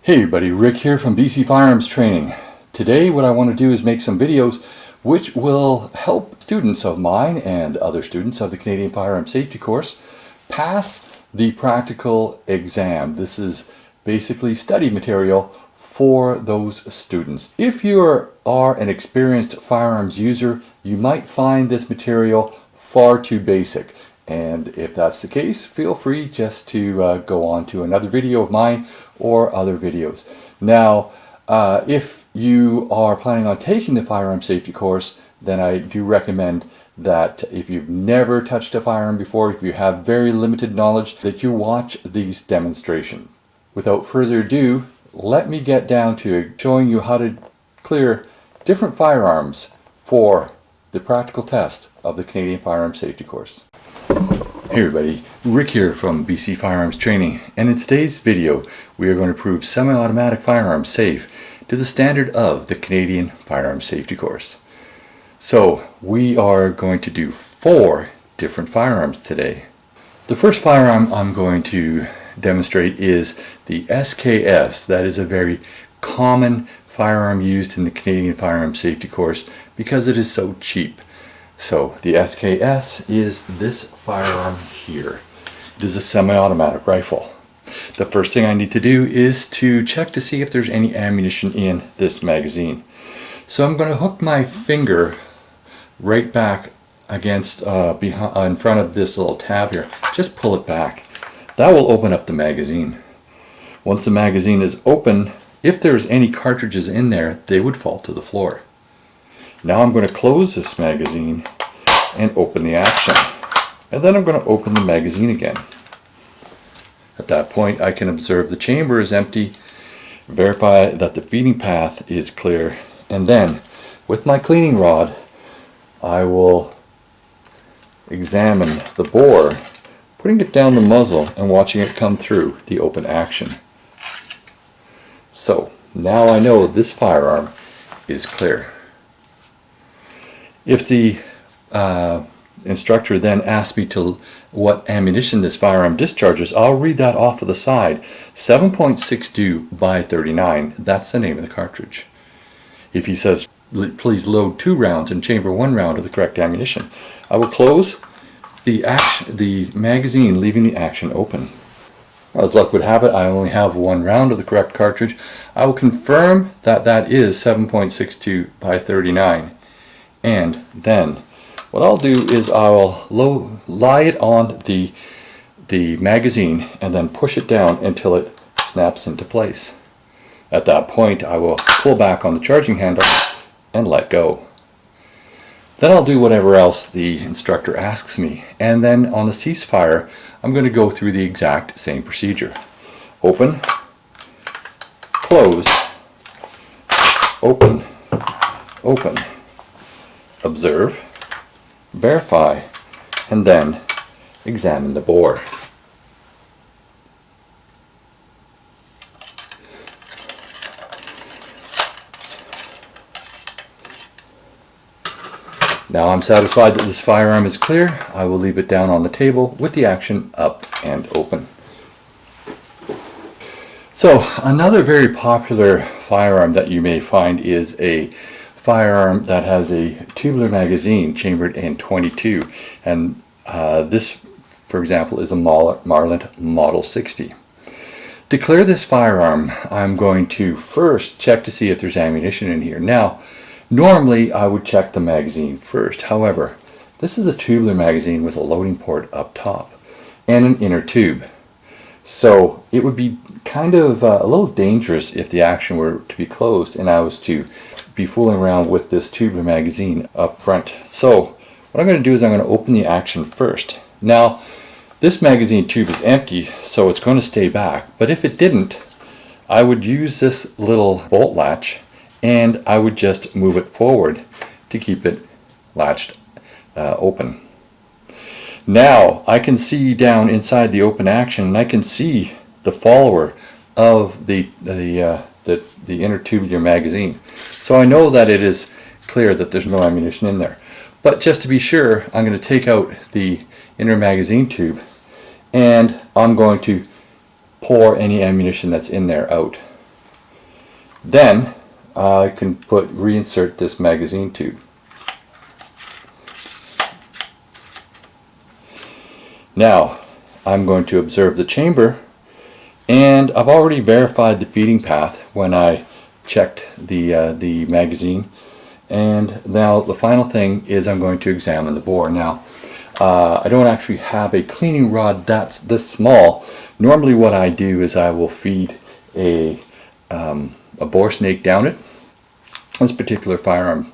Hey everybody, Rick here from BC Firearms Training. Today what I want to do is make some videos which will help students of mine and other students of the Canadian Firearms Safety Course pass the practical exam. This is basically study material for those students. If you are an experienced firearms user, you might find this material far too basic. And if that's the case, feel free just to go on to another video of mine or other videos. Now, if you are planning on taking the firearm safety course, then I do recommend that if you've never touched a firearm before, if you have very limited knowledge, that you watch these demonstrations. Without further ado, let me get down to showing you how to clear different firearms for the practical test of the Canadian Firearms Safety Course. Hey everybody, Rick here from BC Firearms Training, and in today's video we are going to prove semi-automatic firearms safe to the standard of the Canadian Firearms Safety Course. So we are going to do 4 different firearms today. The first firearm I'm going to demonstrate is the SKS. That is a very common firearm used in the Canadian Firearms Safety Course because it is so cheap. So the SKS is this firearm here. It is a semi-automatic rifle. The first thing I need to do is to check to see if there's any ammunition in this magazine. So I'm going to hook my finger right back against in front of this little tab here. Just pull it back. That will open up the magazine. Once the magazine is open, if there's any cartridges in there, they would fall to the floor. Now I'm going to close this magazine and open the action. And then I'm going to open the magazine again. At that point I can observe the chamber is empty, verify that the feeding path is clear, and then with my cleaning rod I will examine the bore, putting it down the muzzle and watching it come through the open action. So now I know this firearm is clear. If the instructor then asks me to what ammunition this firearm discharges, I'll read that off of the side. 7.62 by 39, that's the name of the cartridge. If he says, please load 2 rounds and chamber 1 round of the correct ammunition, I will close the magazine, leaving the action open. As luck would have it, I only have 1 round of the correct cartridge. I will confirm that that is 7.62 by 39. And then what I'll do is I will lie it on the magazine and then push it down until it snaps into place. At that point I will pull back on the charging handle and let go. Then I'll do whatever else the instructor asks me, and then on the ceasefire I'm going to go through the exact same procedure. Open, close, open, open. Observe, verify, and then examine the bore. Now I'm satisfied that this firearm is clear. I will leave it down on the table with the action up and open. So another very popular firearm that you may find is a firearm that has a tubular magazine chambered in 22, and this, for example, is a Marlin Model 60. To clear this firearm, I'm going to first check to see if there's ammunition in here. Now, normally I would check the magazine first. However, this is a tubular magazine with a loading port up top and an inner tube. So it would be kind of a little dangerous if the action were to be closed and I was to be fooling around with this tubular magazine up front. So what I'm going to do is I'm going to open the action first. Now this magazine tube is empty, so it's going to stay back, but if it didn't, I would use this little bolt latch and I would just move it forward to keep it latched open. Now I can see down inside the open action, and I can see the follower of the inner tubular magazine. So I know that it is clear that there's no ammunition in there. But just to be sure, I'm going to take out the inner magazine tube and I'm going to pour any ammunition that's in there out. Then I can reinsert this magazine tube. Now I'm going to observe the chamber, and I've already verified the feeding path when I checked the magazine. And now the final thing is I'm going to examine the bore. Now I don't actually have a cleaning rod that's this small. Normally what I do is I will feed a bore snake down it. This particular firearm,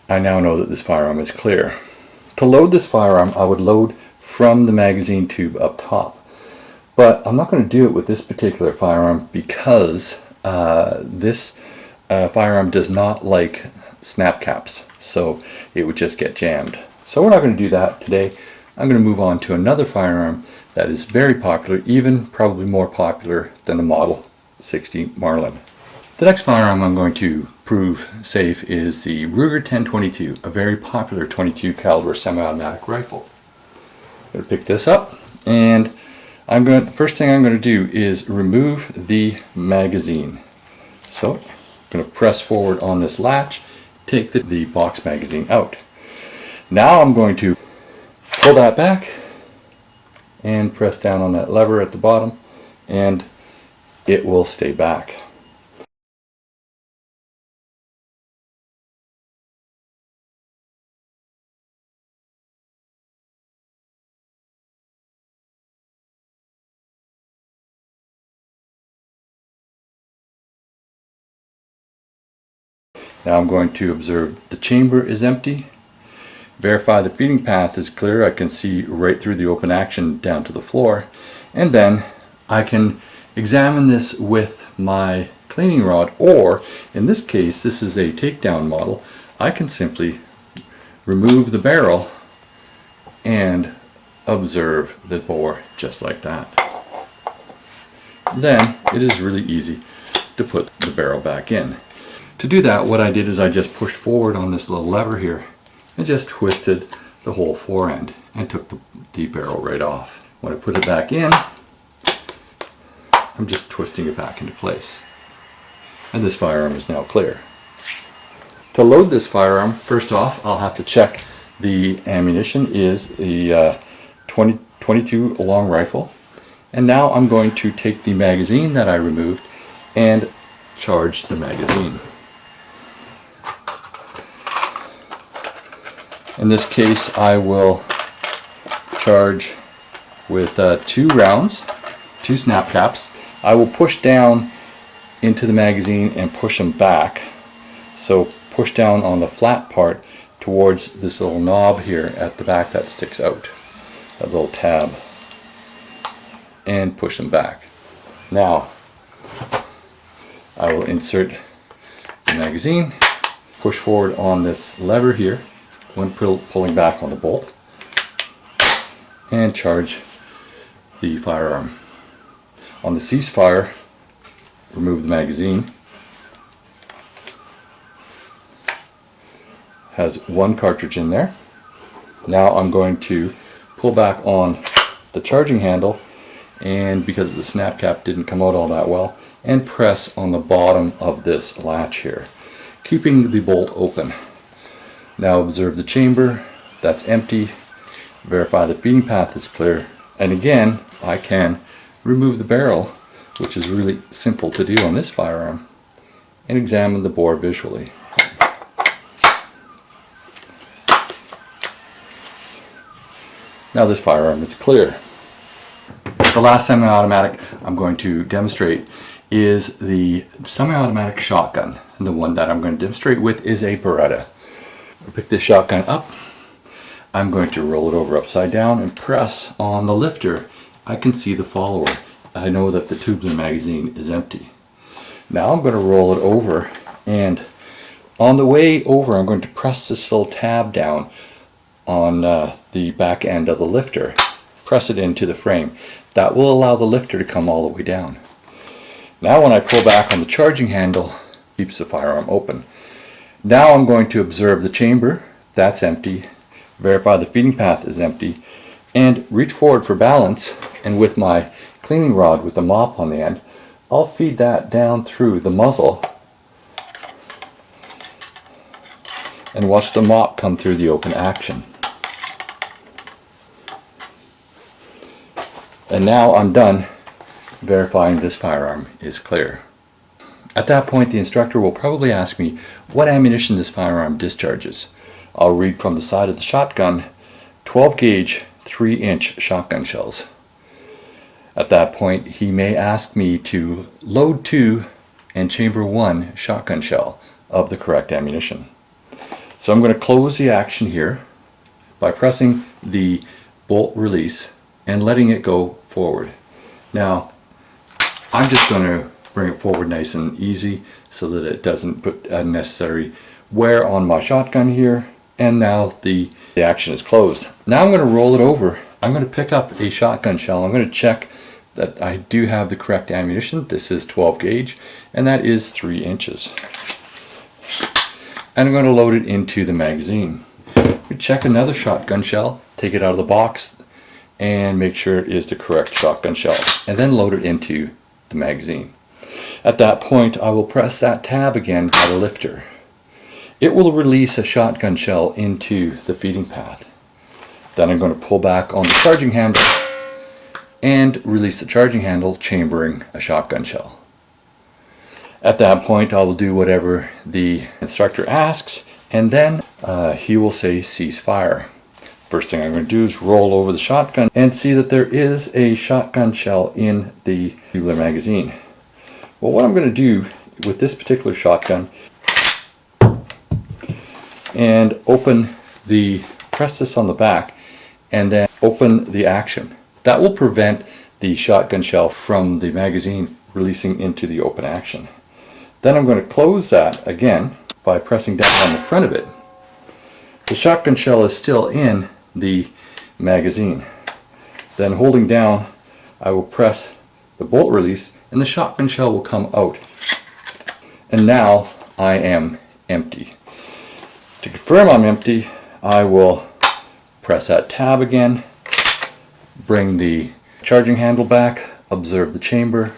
I now know that this firearm is clear. To load this firearm, I would load from the magazine tube up top. But I'm not going to do it with this particular firearm because this firearm does not like snap caps, so it would just get jammed. So we're not going to do that today. I'm going to move on to another firearm that is very popular, even probably more popular than the Model 60 Marlin. The next firearm I'm going to prove safe is the Ruger 1022, a very popular 22 caliber semi-automatic rifle. I'm going to pick this up, and the first thing I'm going to do is remove the magazine. So I'm going to press forward on this latch, take the box magazine out. Now I'm going to pull that back and press down on that lever at the bottom, and it will stay back. Now I'm going to observe the chamber is empty, verify the feeding path is clear. I can see right through the open action down to the floor, and then I can examine this with my cleaning rod, or in this case, this is a takedown model. I can simply remove the barrel and observe the bore just like that. Then it is really easy to put the barrel back in. To do that, what I did is I just pushed forward on this little lever here and just twisted the whole fore end and took the barrel right off. When I put it back in, I'm just twisting it back into place. And this firearm is now clear. To load this firearm, first off, I'll have to check the ammunition is the 22 long rifle. And now I'm going to take the magazine that I removed and charge the magazine. In this case, I will charge with 2 rounds, 2 snap caps. I will push down into the magazine and push them back. So push down on the flat part towards this little knob here at the back that sticks out, that little tab, and push them back. Now I will insert the magazine, push forward on this lever here when pulling back on the bolt, and charge the firearm. On the ceasefire, remove the magazine. Has 1 cartridge in there. Now I'm going to pull back on the charging handle, and because the snap cap didn't come out all that well, and press on the bottom of this latch here, keeping the bolt open. Now observe the chamber, that's empty, verify the feeding path is clear, and again I can remove the barrel, which is really simple to do on this firearm, and examine the bore visually. Now this firearm is clear. The last semi-automatic I'm going to demonstrate is the semi-automatic shotgun. And the one that I'm going to demonstrate with is a Beretta. I'll pick this shotgun up. I'm going to roll it over upside down and press on the lifter. I can see the follower. I know that the tubes and magazine is empty. Now I'm going to roll it over, and on the way over I'm going to press this little tab down on the back end of the lifter. Press it into the frame. That will allow the lifter to come all the way down. Now when I pull back on the charging handle, it keeps the firearm open. Now I'm going to observe the chamber, that's empty, verify the feeding path is empty, and reach forward for balance, and with my cleaning rod with the mop on the end, I'll feed that down through the muzzle and watch the mop come through the open action. And now I'm done verifying this firearm is clear. At that point, the instructor will probably ask me what ammunition this firearm discharges. I'll read from the side of the shotgun 12 gauge 3-inch shotgun shells. At that point, he may ask me to load 2 and chamber 1 shotgun shell of the correct ammunition. So I'm going to close the action here by pressing the bolt release and letting it go forward. Now, I'm just going to bring it forward nice and easy so that it doesn't put unnecessary wear on my shotgun here. And now the action is closed. Now I'm going to roll it over. I'm going to pick up a shotgun shell. I'm going to check that I do have the correct ammunition. This is 12 gauge and that is 3 inches. And I'm going to load it into the magazine. We check another shotgun shell, take it out of the box and make sure it is the correct shotgun shell, and then load it into the magazine. At that point, I will press that tab again by the lifter. It will release a shotgun shell into the feeding path. Then I'm going to pull back on the charging handle and release the charging handle, chambering a shotgun shell. At that point, I will do whatever the instructor asks, and then he will say cease fire. First thing I'm going to do is roll over the shotgun and see that there is a shotgun shell in the tubular magazine. Well, what I'm going to do with this particular shotgun and press this on the back and then open the action. That will prevent the shotgun shell from the magazine releasing into the open action. Then I'm going to close that again by pressing down on the front of it. The shotgun shell is still in the magazine. Then holding down, I will press the bolt release and the shotgun shell will come out. And now I am empty. To confirm I'm empty, I will press that tab again, bring the charging handle back, observe the chamber,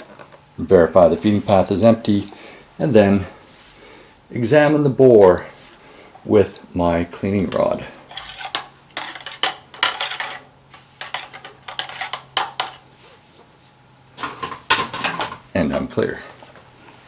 verify the feeding path is empty, and then examine the bore with my cleaning rod. And I'm clear.